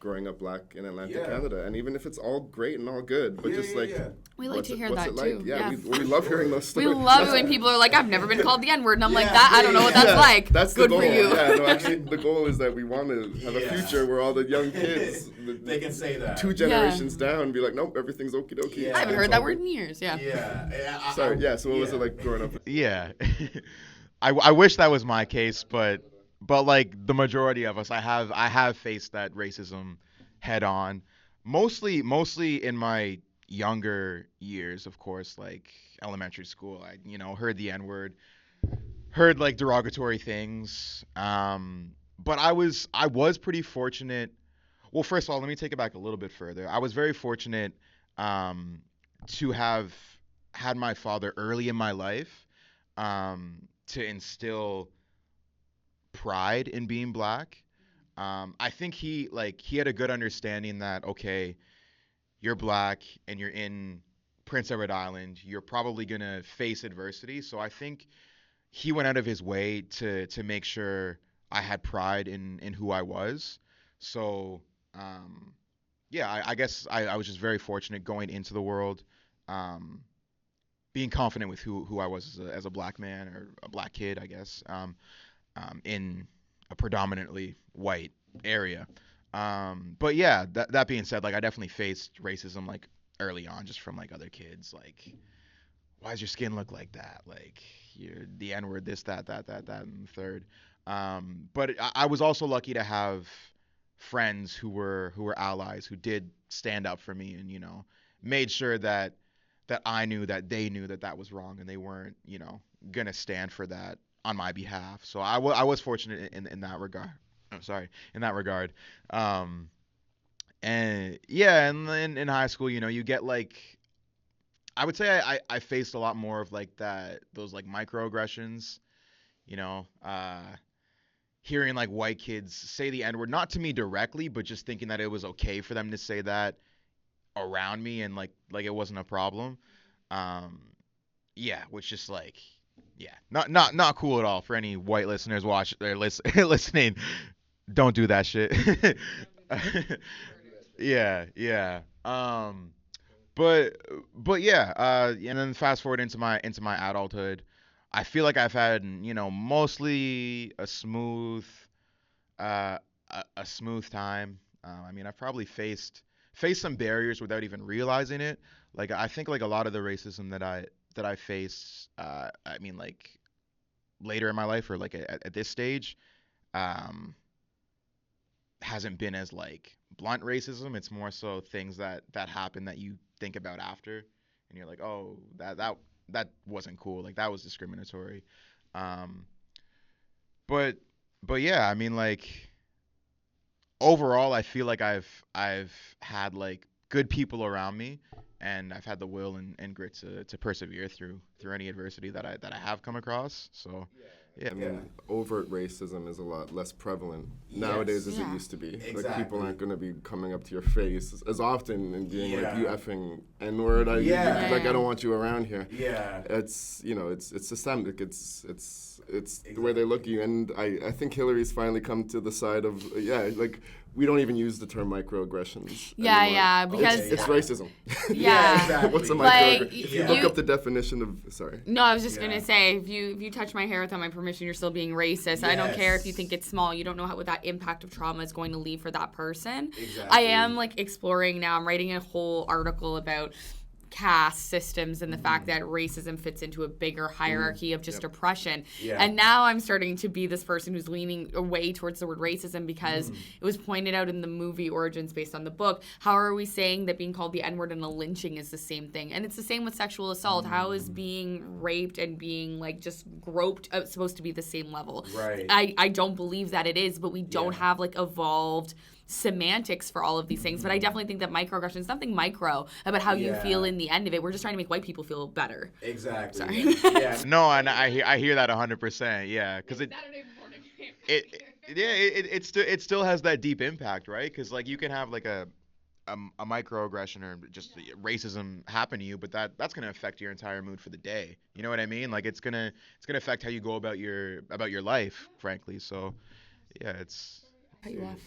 Speaker 2: Growing up black in Atlantic Canada, and even if it's all great and all good, but just like
Speaker 1: We like to hear
Speaker 2: what's
Speaker 1: that
Speaker 2: it like?
Speaker 1: too.
Speaker 2: Yeah, we love hearing those
Speaker 1: We
Speaker 2: stories.
Speaker 1: love it when people are like, "I've never been called the N-word," and I'm like,
Speaker 5: Yeah,
Speaker 1: "That I don't know what that's like."
Speaker 2: That's
Speaker 1: Good
Speaker 2: the goal.
Speaker 1: for you.
Speaker 2: Yeah, no, actually, the goal is that we want to have a
Speaker 5: Yeah.
Speaker 2: future where all the young kids,
Speaker 5: They can say that.
Speaker 2: 2 generations down, be like, nope, everything's okie dokie.
Speaker 5: Yeah.
Speaker 1: I haven't heard that word in years. Yeah.
Speaker 5: Yeah.
Speaker 2: Sorry, yeah. So what was it like growing up?
Speaker 4: Yeah, I wish that was my case, but like the majority of us, I have faced that racism head on, mostly in my younger years, of course, like elementary school. I heard the N-word, heard like derogatory things, but I was pretty fortunate. Well, first of all, let me take it back a little bit further. I was very fortunate to have had my father early in my life to instill pride in being black. I think he had a good understanding that, okay, you're black and you're in Prince Edward Island, you're probably gonna face adversity. So I think he went out of his way to make sure I had pride in who I was. So yeah, I guess I was just very fortunate going into the world, being confident with who I was as a black man or a black kid, I guess, in a predominantly white area. But yeah, that being said, like I definitely faced racism like early on, just from like other kids, like, why does your skin look like that? Like, you're the N-word, this, that, and the third. But I was also lucky to have friends who were allies, who did stand up for me and made sure that I knew that they knew that was wrong, and they weren't gonna stand for that on my behalf. So I was fortunate in that regard. I'm sorry, in that regard. And yeah, and then in high school, you get like, I would say I faced a lot more of like those like microaggressions, hearing like white kids say the N-word, not to me directly, but just thinking that it was okay for them to say that around me, and like it wasn't a problem. Yeah, which just like, yeah, not cool at all for any white listeners listening. Don't do that shit. Yeah. But yeah, and then fast forward into my adulthood, I feel like I've had, mostly a smooth time. I mean, I've probably faced some barriers without even realizing it. Like, I think like a lot of the racism that I faced, I mean, like later in my life, or like at this stage, hasn't been as like blunt racism. It's more so things that happen that you think about after, and you're like, oh, that wasn't cool. Like, that was discriminatory. But yeah, I mean, like, overall, I feel like I've had like good people around me, and I've had the will and grit to persevere through any adversity that I have come across. So yeah.
Speaker 2: I mean, overt racism is a lot less prevalent nowadays as it used to be. Like,
Speaker 5: Exactly.
Speaker 2: people aren't going to be coming up to your face as often and being like,
Speaker 5: Yeah.
Speaker 2: you effing N-word.
Speaker 5: Yeah.
Speaker 2: Like, I don't want you around here.
Speaker 5: Yeah.
Speaker 2: It's it's systemic. It's the way they look at you, and I think Hillary's finally come to the side of like we don't even use the term microaggressions.
Speaker 1: Yeah,
Speaker 2: anymore.
Speaker 1: yeah, because
Speaker 2: it's racism.
Speaker 1: yeah,
Speaker 5: exactly.
Speaker 2: What's a
Speaker 1: Like,
Speaker 2: microaggression? If you look up the definition of, sorry.
Speaker 1: No, I was just gonna say, if you touch my hair without my permission, you're still being racist. I don't care if you think it's small. You don't know what that impact of trauma is going to leave for that person.
Speaker 5: Exactly.
Speaker 1: I am like exploring now. I'm writing a whole article about caste systems and the fact that racism fits into a bigger hierarchy of just oppression.
Speaker 5: Yeah.
Speaker 1: And now I'm starting to be this person who's leaning away towards the word racism because it was pointed out in the movie Origins based on the book. How are we saying that being called the N-word and a lynching is the same thing? And it's the same with sexual assault. How is being raped and being like just groped supposed to be the same level?
Speaker 5: Right.
Speaker 1: I don't believe that it is, but we don't have like evolved semantics for all of these things. But I definitely think that microaggression is nothing micro about how you feel in the end of it. We're just trying to make white people feel better.
Speaker 5: Exactly.
Speaker 1: Sorry.
Speaker 5: Yeah.
Speaker 4: No, and I hear that 100%. Yeah, because it still has that deep impact, right? Because like you can have like a microaggression or just racism happen to you, but that's gonna affect your entire mood for the day. You know what I mean? Like it's gonna affect how you go about your life, frankly. So yeah, it's.
Speaker 1: Cut you off.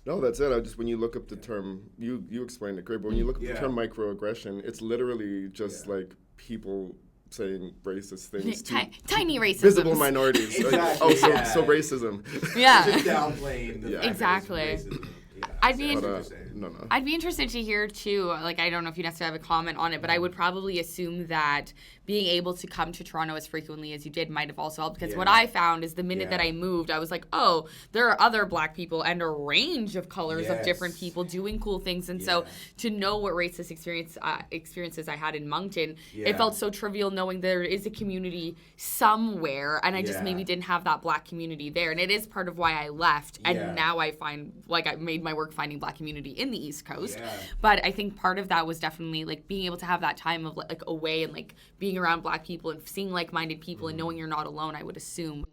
Speaker 2: No, that's it. When you look up the term, you explained it great, but when you look up the term microaggression, it's literally just like people saying racist things to
Speaker 1: Tiny racism.
Speaker 2: visible minorities.
Speaker 5: Exactly,
Speaker 2: So racism.
Speaker 1: Yeah.
Speaker 5: Just downplaying the fact
Speaker 1: Exactly.
Speaker 5: that it's racism. Yeah,
Speaker 1: I'd be
Speaker 5: that's what
Speaker 1: in-
Speaker 5: you're saying.
Speaker 2: No.
Speaker 1: I'd be interested to hear too, like I don't know if you necessarily have a comment on it, but I would probably assume that being able to come to Toronto as frequently as you did might have also helped, because what I found is the minute that I moved, I was like, oh, there are other Black people and a range of colors of different people doing cool things. And so to know what racist experiences I had in Moncton, it felt so trivial knowing there is a community somewhere, and I just maybe didn't have that Black community there. And it is part of why I left. And now I find, like, I made my work finding Black community in the East Coast. But I think part of that was definitely like being able to have that time of like away and like being around Black people and seeing like-minded people and knowing you're not alone, I would assume.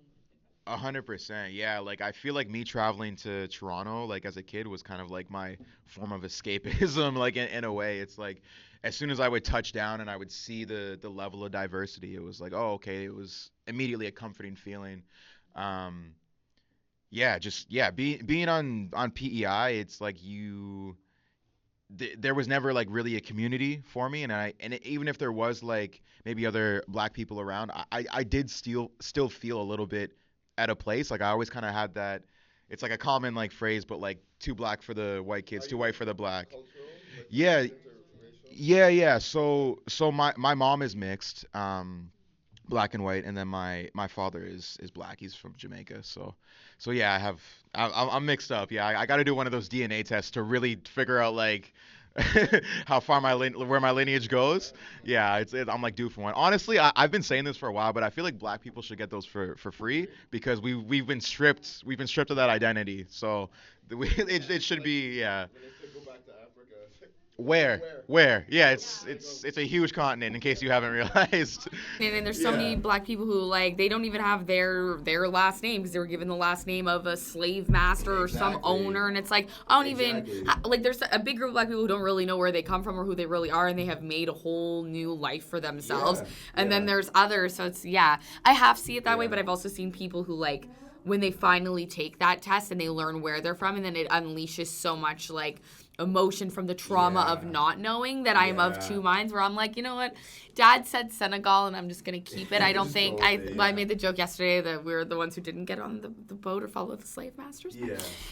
Speaker 4: 100%, yeah. Like I feel like me traveling to Toronto, like as a kid, was kind of like my form of escapism. Like in a way, it's like as soon as I would touch down and I would see the level of diversity, it was like, oh, okay. It was immediately a comforting feeling. Being on PEI, it's like there was never like really a community for me, even if there was like maybe other Black people around, I did still feel a little bit at a place. Like I always kind of had that. It's like a common like phrase, but like too Black for the white kids, too white for the Black. Yeah. So my mom is mixed, Black and white, and then my father is Black. He's from Jamaica. So yeah, I'm mixed up. Yeah, I got to do one of those DNA tests to really figure out like how far where my lineage goes. Yeah, I'm like due for one. Honestly, I've been saying this for a while, but I feel like Black people should get those for free because we've been stripped of that identity. So it should be Where? Yeah, it's a huge continent, in case you haven't realized.
Speaker 1: And then there's so many Black people who like they don't even have their last name because they were given the last name of a slave master or some owner, and it's like I don't even like there's a big group of Black people who don't really know where they come from or who they really are, and they have made a whole new life for themselves. And then there's others, so it's I have seen it that way, but I've also seen people who like when they finally take that test and they learn where they're from, and then it unleashes so much like emotion from the trauma of not knowing that I'm of two minds, where I'm like, you know what, Dad said Senegal and I'm just gonna keep it. I don't think I made the joke yesterday that we're the ones who didn't get on the boat or follow the slave masters.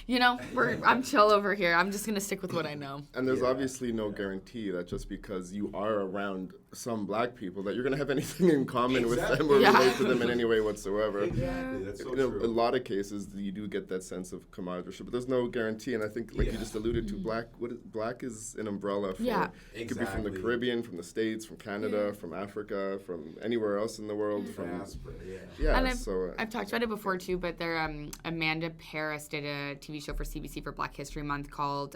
Speaker 1: You know, I'm chill over here. I'm just gonna stick with what I know.
Speaker 2: And there's obviously no guarantee that just because you are around some Black people that you're gonna have anything in common with them or relate to them in any way whatsoever.
Speaker 5: Exactly, that's so true.
Speaker 2: A lot of cases you do get that sense of camaraderie, but there's no guarantee. And I think, like you just alluded to, Black is an umbrella for it could be from the Caribbean, from the States, from Canada, from Africa, from anywhere else in the world. From
Speaker 1: and I've talked about it before too, but Amanda Paris did a TV show for CBC for Black History Month called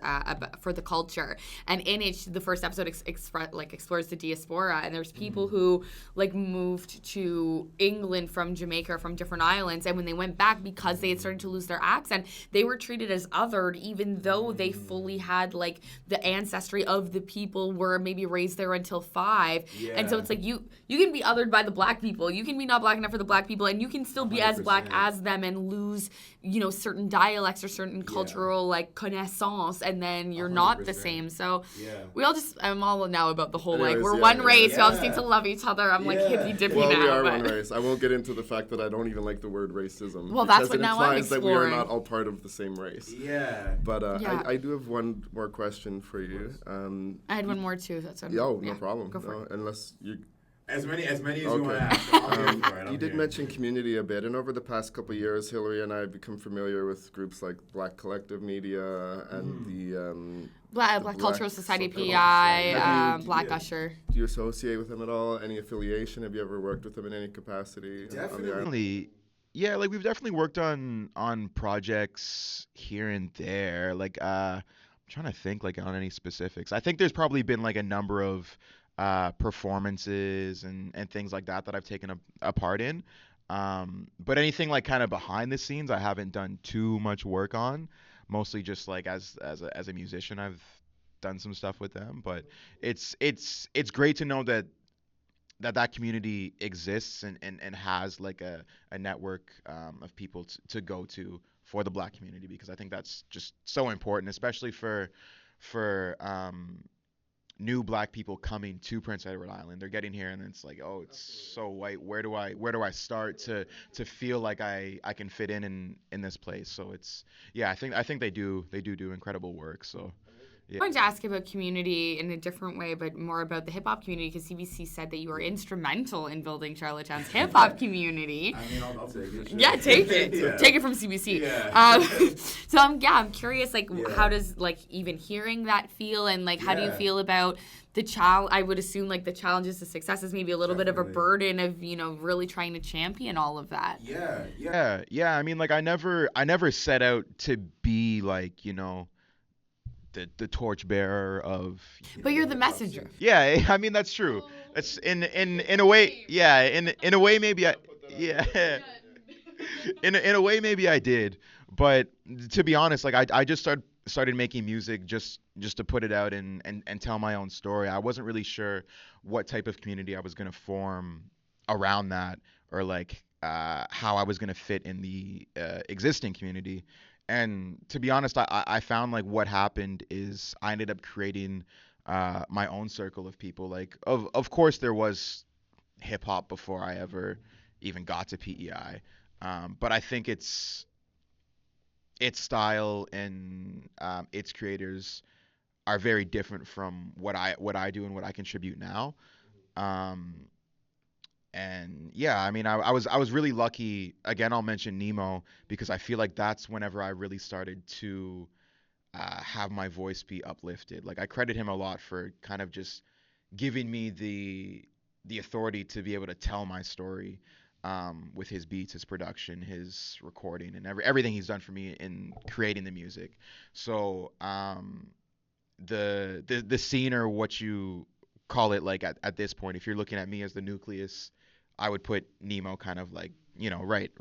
Speaker 1: For the Culture, and in it the first episode explores the diaspora diaspora, and there's people who like moved to England from Jamaica, from different islands, and when they went back, because they had started to lose their accent, they were treated as othered, even though they fully had like the ancestry of the people, were maybe raised there until 5.
Speaker 5: Yeah.
Speaker 1: And so it's like you can be othered by the black people, you can be not black enough for the black people, and you can still be as black
Speaker 5: 100%.
Speaker 1: as them and lose, you know, certain dialects or certain cultural like connaissance, and then you're not the
Speaker 5: 100%.
Speaker 1: same. So
Speaker 5: Yeah.
Speaker 1: I'm all now about the whole like
Speaker 2: Anyways,
Speaker 1: we're
Speaker 2: yeah,
Speaker 1: one
Speaker 2: yeah,
Speaker 1: race, we all just
Speaker 5: yeah.
Speaker 1: need to love each other. I'm like
Speaker 5: Yeah.
Speaker 1: hippy dippy
Speaker 2: Well,
Speaker 1: now.
Speaker 2: we are
Speaker 1: but
Speaker 2: one race. I won't get into the fact that I don't even like the word racism.
Speaker 1: Well, that's
Speaker 2: because
Speaker 1: what
Speaker 2: it
Speaker 1: now I'm
Speaker 2: implies that we are
Speaker 1: exploring.
Speaker 2: not all part of the same race.
Speaker 5: Yeah.
Speaker 2: But
Speaker 1: Yeah.
Speaker 2: I do have one more question for you.
Speaker 1: I had one more too. That's what
Speaker 2: No problem.
Speaker 1: Go for
Speaker 2: No,
Speaker 1: it.
Speaker 2: unless you.
Speaker 5: As many as you
Speaker 2: Okay.
Speaker 5: want to ask. I'm here for it. I'm
Speaker 2: You did
Speaker 5: here.
Speaker 2: mention community a bit, and over the past couple of years, Hillary and I have become familiar with groups like Black Collective Media and the.
Speaker 1: Black
Speaker 2: Black
Speaker 1: Cultural Society,
Speaker 2: Cultural
Speaker 1: PI,
Speaker 2: Society. Have you-
Speaker 1: Black
Speaker 5: yeah.
Speaker 1: Usher.
Speaker 2: Do you associate with them at all? Any affiliation? Have you ever worked with them in any capacity? On the island?
Speaker 4: Definitely. Yeah, like we've definitely worked on projects here and there. Like I'm trying to think like on any specifics. I think there's probably been like a number of performances and things like that I've taken a part in. But anything like kind of behind the scenes, I haven't done too much work on. Mostly just like as a musician, I've done some stuff with them. But it's great to know that community exists and has like a network of people to go to for the Black community, because I think that's just so important, especially for new Black people coming to Prince Edward Island. They're getting here and it's like, oh, it's so white. Where do I start to feel like I can fit in this place? So it's, yeah, I think they do incredible work. So
Speaker 1: I wanted to ask about community in a different way, but more about the hip hop community, because CBC said that you were instrumental in building Charlottetown's hip hop community.
Speaker 5: I mean, I'll take it. Sure.
Speaker 1: Yeah, take it.
Speaker 5: Yeah.
Speaker 1: Take it from CBC.
Speaker 5: Yeah.
Speaker 1: So I'm curious, like,
Speaker 5: Yeah.
Speaker 1: how does like even hearing that feel, and like how do you
Speaker 5: Yeah.
Speaker 1: feel about the I would assume like the challenges to success is maybe a little bit of a
Speaker 5: Definitely.
Speaker 1: burden of, you know, really trying to champion all of that.
Speaker 4: yeah. I mean, like I never set out to be like, you know, the torchbearer of.
Speaker 1: But you're the messenger.
Speaker 4: Yeah, I mean that's true. That's in a way. Yeah, in a way maybe I. Yeah. In a way maybe I did, but to be honest, like I just started making music just to put it out and tell my own story. I wasn't really sure what type of community I was gonna form around that, or like how I was gonna fit in the existing community. And to be honest, I found like what happened is I ended up creating my own circle of people. Like of course there was hip hop before I ever even got to PEI, but I think its style and its creators are very different from what I do and what I contribute now. And yeah, I mean, I was really lucky. Again, I'll mention Nemo because I feel like that's whenever I really started to have my voice be uplifted. Like I credit him a lot for kind of just giving me the authority to be able to tell my story with his beats, his production, his recording, and everything he's done for me in creating the music. So the scene, or what you call it, like at this point, if you're looking at me as the nucleus, I would put Nemo kind of like, you know, right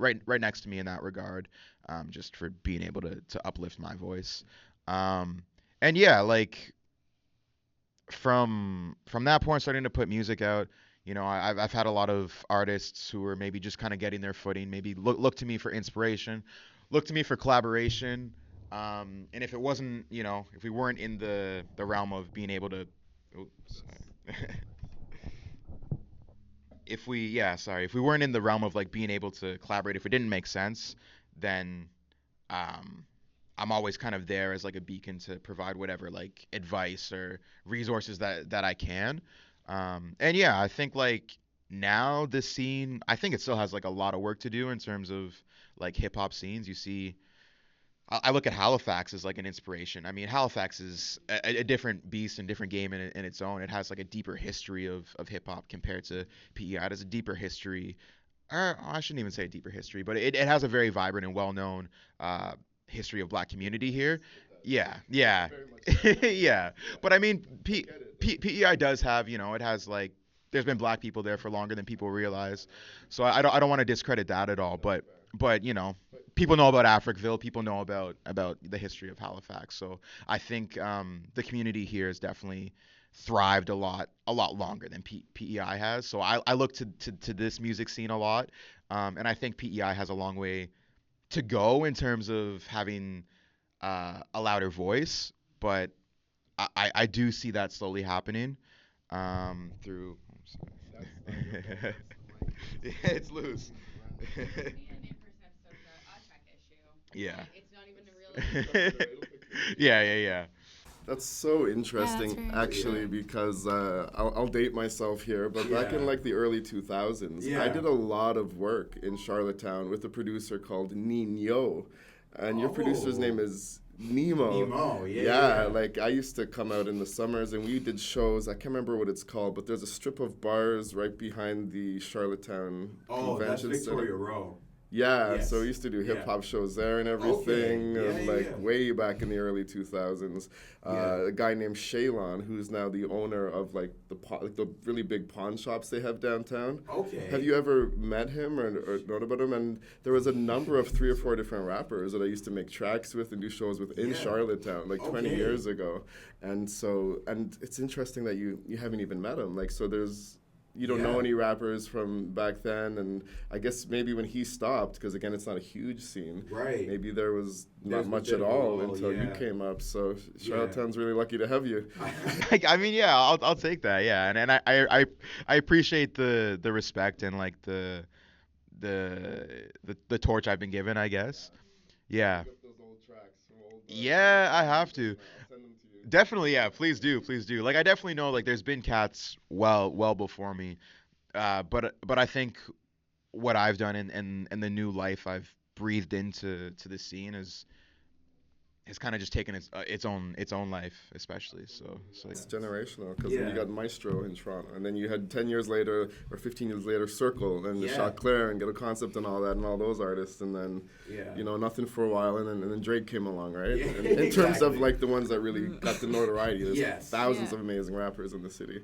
Speaker 4: next to me in that regard, just for being able to uplift my voice. And yeah, like from that point, starting to put music out, you know, I've had a lot of artists who are maybe just kind of getting their footing, maybe look to me for inspiration, look to me for collaboration. And if it wasn't, you know, if we weren't in the realm of being able to, if we weren't in the realm of like being able to collaborate, if it didn't make sense, then I'm always kind of there as like a beacon to provide whatever like advice or resources that I can. And yeah, I think like now the scene, I think it still has like a lot of work to do in terms of like hip hop scenes. You see, I look at Halifax as like an inspiration. I mean, Halifax is a different beast and different game in its own. It has like a deeper history of hip hop compared to PEI. It has a deeper history, or I shouldn't even say a deeper history, but it has a very vibrant and well-known history of Black community here. Yeah. Yeah. But I mean, PEI does have, you know, it has like there's been black people there for longer than people realize. So I don't want to discredit that at all. But people know about Africville. People know about the history of Halifax. So I think the community here has definitely thrived a lot longer than PEI has. So I look to this music scene a lot, and I think PEI has a long way to go in terms of having a louder voice. But I do see that slowly happening through. Yeah, it's loose. Yeah.
Speaker 1: It's not even a real.
Speaker 4: Yeah.
Speaker 2: That's so interesting,
Speaker 1: very
Speaker 2: actually, because I'll date myself here, but back in like the early 2000s, I did a lot of work in Charlottetown with a producer called Nino, and your producer's name is Nemo.
Speaker 5: Nemo,
Speaker 2: yeah. Like I used to come out in the summers and we did shows. I can't remember what it's called, but there's a strip of bars right behind the Charlottetown Convention
Speaker 5: that's Victoria
Speaker 2: Center.
Speaker 5: Row.
Speaker 2: Yeah,
Speaker 5: Yes.
Speaker 2: so we used to do hip hop shows there and everything, way back in the early 2000s. A guy named Shaylon, who's now the owner of like the really big pawn shops they have downtown.
Speaker 5: Okay.
Speaker 2: Have you ever met him or known about him? And there was a number of 3 or 4 different rappers that I used to make tracks with and do shows with in Charlottetown, like 20 years ago. And it's interesting that you haven't even met him. Like, so you don't know any rappers from back then, and I guess maybe when he stopped, because again, it's not a huge scene.
Speaker 5: Right.
Speaker 2: Maybe there was not much at all until you came up. So Charlottetown's really lucky to have you.
Speaker 4: I mean, yeah, I'll take that. Yeah, and I appreciate the respect and like the torch I've been given, I guess. Yeah. Yeah, I have to. Definitely, yeah. Please do. Like, I definitely know, like, there's been cats well before me, but I think what I've done and the new life I've breathed into the scene has kind of just taken its own life, especially. So
Speaker 2: it's generational, because you got Maestro in Toronto, and then you had 10 years later or 15 years later Circle and the Shot Claire and Get a Concept and all that and all those artists, and then nothing for a while, and then Drake came along, right? And in terms of like the ones that really got the notoriety, there's thousands of amazing rappers in the city.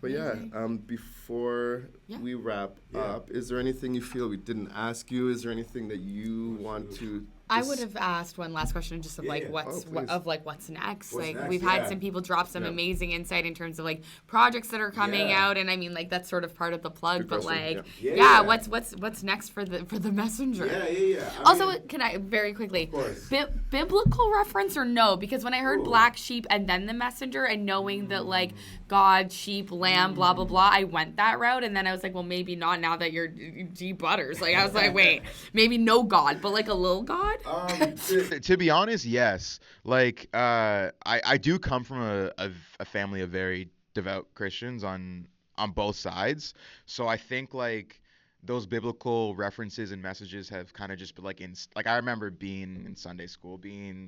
Speaker 2: But before we wrap up, is there anything you feel we didn't ask you? Is there anything that you want to?
Speaker 1: I would have asked one last question, just of like what's next.
Speaker 5: What's next?
Speaker 1: We've had some people drop some amazing insight in terms of like projects that are coming out, and I mean like that's sort of part of the plug.
Speaker 2: Good
Speaker 1: but
Speaker 2: question.
Speaker 1: like, what's next for the messenger?
Speaker 5: I
Speaker 1: Can I very quickly?
Speaker 5: Of course.
Speaker 1: Biblical reference or no? Because when I heard black sheep and then the messenger, and knowing that like God, sheep, lamb, blah blah blah, I went that route, and then I was like, well, maybe not now that you're G Butters. Like I was like, wait, maybe no God, but like a little God.
Speaker 4: To be honest, yes. Like, I do come from a family of very devout Christians on both sides. So I think like those biblical references and messages have kind of just been like I remember being in Sunday school,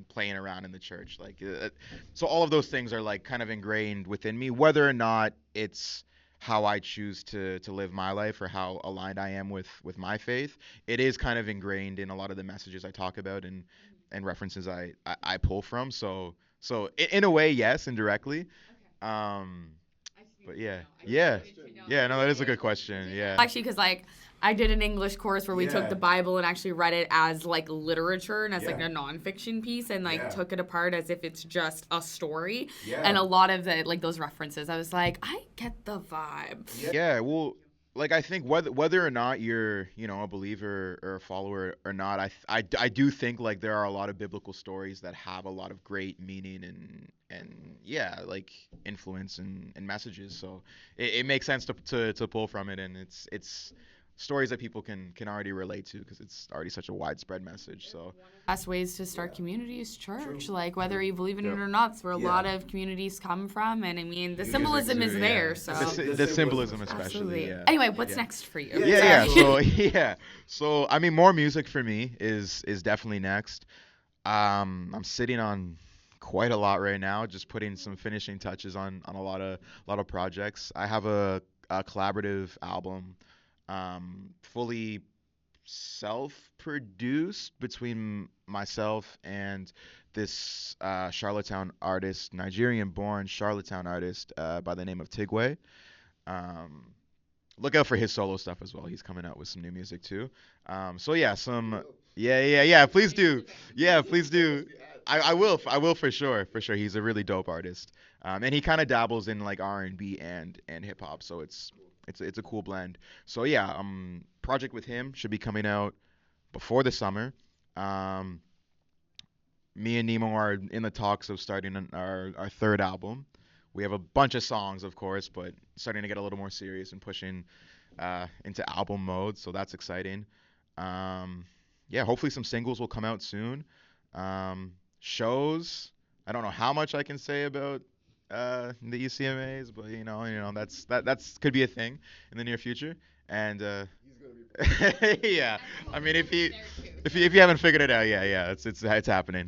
Speaker 4: playing around in the church, like so all of those things are like kind of ingrained within me, whether or not it's how I choose to live my life or how aligned I am with my faith. It is kind of ingrained in a lot of the messages I talk about and references I pull from. So in a way, yes, indirectly. But no, that is a good question. Yeah.
Speaker 1: Actually, because like I did an English course where we took the Bible and actually read it as like literature and as like a nonfiction piece, and like took it apart as if it's just a story. And a lot of the like those references, I was like, I get the vibe.
Speaker 4: Yeah, well, like I think whether or not you're a believer or a follower or not, I do think like there are a lot of biblical stories that have a lot of great meaning and like influence and messages. So it makes sense to pull from it, and it's stories that people can already relate to because it's already such a widespread message. So
Speaker 1: best ways to start community is church. Like whether you believe in it or not, it's where a lot of communities come from, and I mean the symbolism is there. So
Speaker 4: the symbolism especially.
Speaker 1: Absolutely. Anyway, what's next for you?
Speaker 4: So I mean, more music for me is definitely next. I'm sitting on quite a lot right now, just putting some finishing touches on a lot of projects. I have a collaborative album, fully self-produced between myself and this Charlottetown artist, Nigerian-born Charlottetown artist by the name of Tigwe. Look out for his solo stuff as well. He's coming out with some new music too. So yeah, yeah. Please do. Yeah, please do. I will for sure. For sure. He's a really dope artist. And he kind of dabbles in like R&B and hip hop. So it's a cool blend. So yeah, project with him should be coming out before the summer. Me and Nemo are in the talks of starting our third album. We have a bunch of songs, of course, but starting to get a little more serious and pushing into album mode, so that's exciting. Yeah, hopefully some singles will come out soon. Shows, I don't know how much I can say about the ECMAs, but that's could be a thing in the near future. And yeah, I mean if you haven't figured it out, yeah, it's happening.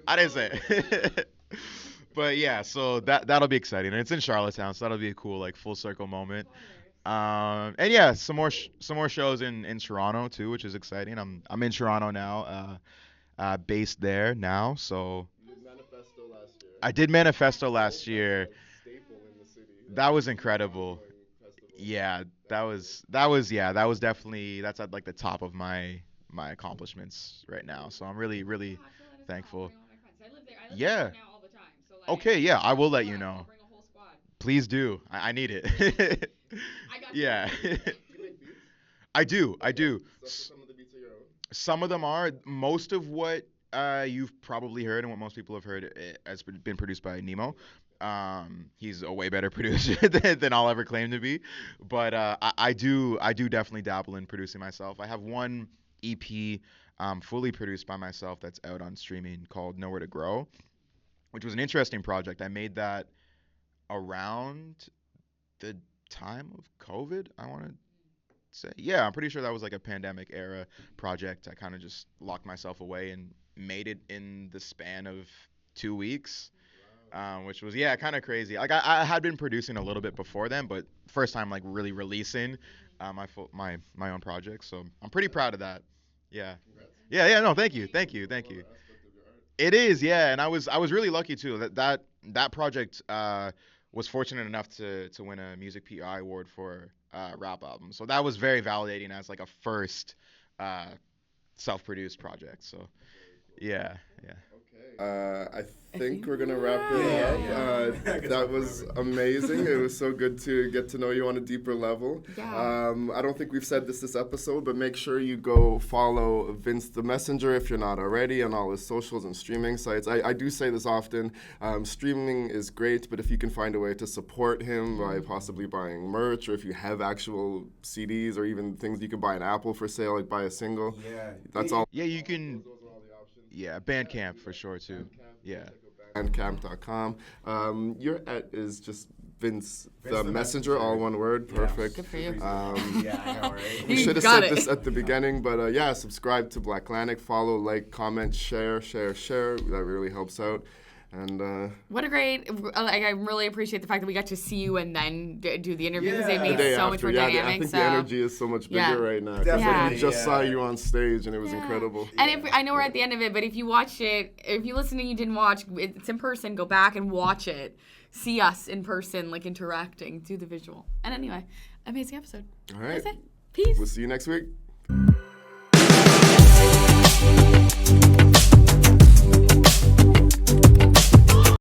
Speaker 4: I didn't say it. But yeah, so that'll be exciting. And it's in Charlottetown, so that'll be a cool like full circle moment. And yeah, some more shows in Toronto too, which is exciting. I'm in Toronto now, based there now. So
Speaker 2: You did Manifesto last year.
Speaker 4: I did Manifesto last year.
Speaker 2: Staple in the city.
Speaker 4: That was incredible.
Speaker 2: Ongoing festival.
Speaker 4: Yeah, that was definitely that's at like the top of my accomplishments right now. So I'm really thankful. Yeah. Okay, yeah, I will let you know. Please do. I need it. Yeah.
Speaker 2: You make beats?
Speaker 4: I do.
Speaker 2: Some of the beats are your own.
Speaker 4: Some of them are. Most of what you've probably heard and what most people have heard has been produced by Nemo. He's a way better producer than I'll ever claim to be. But I do definitely dabble in producing myself. I have one EP fully produced by myself that's out on streaming called Nowhere to Grow, which was an interesting project. I made that around the time of COVID, I want to say. Yeah, I'm pretty sure that was like a pandemic era project. I kind of just locked myself away and made it in the span of 2 weeks, which was, yeah, kind of crazy. Like I had been producing a little bit before then, but first time like really releasing my own project. So I'm pretty proud of that. Yeah. Yeah, no, thank you. It is, yeah, and I was really lucky too. That project was fortunate enough to win a Music PI award for rap album. So that was very validating as like a first self-produced project. So yeah.
Speaker 2: I think we're gonna wrap it up. That was amazing. It was so good to get to know you on a deeper level.
Speaker 1: Yeah.
Speaker 2: I don't think we've said this episode, but make sure you go follow Vince the Messenger if you're not already on all his socials and streaming sites. I do say this often. Streaming is great, but if you can find a way to support him by possibly buying merch, or if you have actual CDs or even things you can buy on Apple for sale, like buy a single.
Speaker 5: Yeah.
Speaker 2: That's all.
Speaker 4: Yeah, you can.
Speaker 2: Those are all the options.
Speaker 4: Yeah, Bandcamp for sure too. Yeah.
Speaker 2: Bandcamp.com. Your is just Vince the
Speaker 5: the
Speaker 2: Messenger, all one word.
Speaker 5: Yeah.
Speaker 2: Perfect.
Speaker 1: Good for you.
Speaker 5: Yeah, I know, right?
Speaker 2: We
Speaker 1: You
Speaker 2: should have
Speaker 1: got
Speaker 2: said
Speaker 1: it.
Speaker 2: this at the beginning, but yeah, subscribe to BlackLantic, follow, like, comment, share. That really helps out. And
Speaker 1: What a great, like, I really appreciate the fact that we got to see you and then do the interview because
Speaker 5: Yeah.
Speaker 1: it
Speaker 2: the
Speaker 1: made
Speaker 2: day
Speaker 1: so much
Speaker 2: after,
Speaker 1: more
Speaker 2: yeah,
Speaker 1: dynamic.
Speaker 2: I think
Speaker 1: so.
Speaker 2: the energy is so much bigger
Speaker 1: Yeah.
Speaker 2: right now. 'Cause, like,
Speaker 5: Definitely,
Speaker 2: we just saw
Speaker 5: yeah.
Speaker 2: you on stage, and it was
Speaker 1: Yeah.
Speaker 2: incredible.
Speaker 1: And if I know we're at the end of it, but if you watched it, if you listen and you didn't watch, it's in person. Go back and watch it. See us in person, like interacting, do the visual. And anyway, amazing episode.
Speaker 2: All right.
Speaker 1: That's it. Peace.
Speaker 2: We'll see you next week.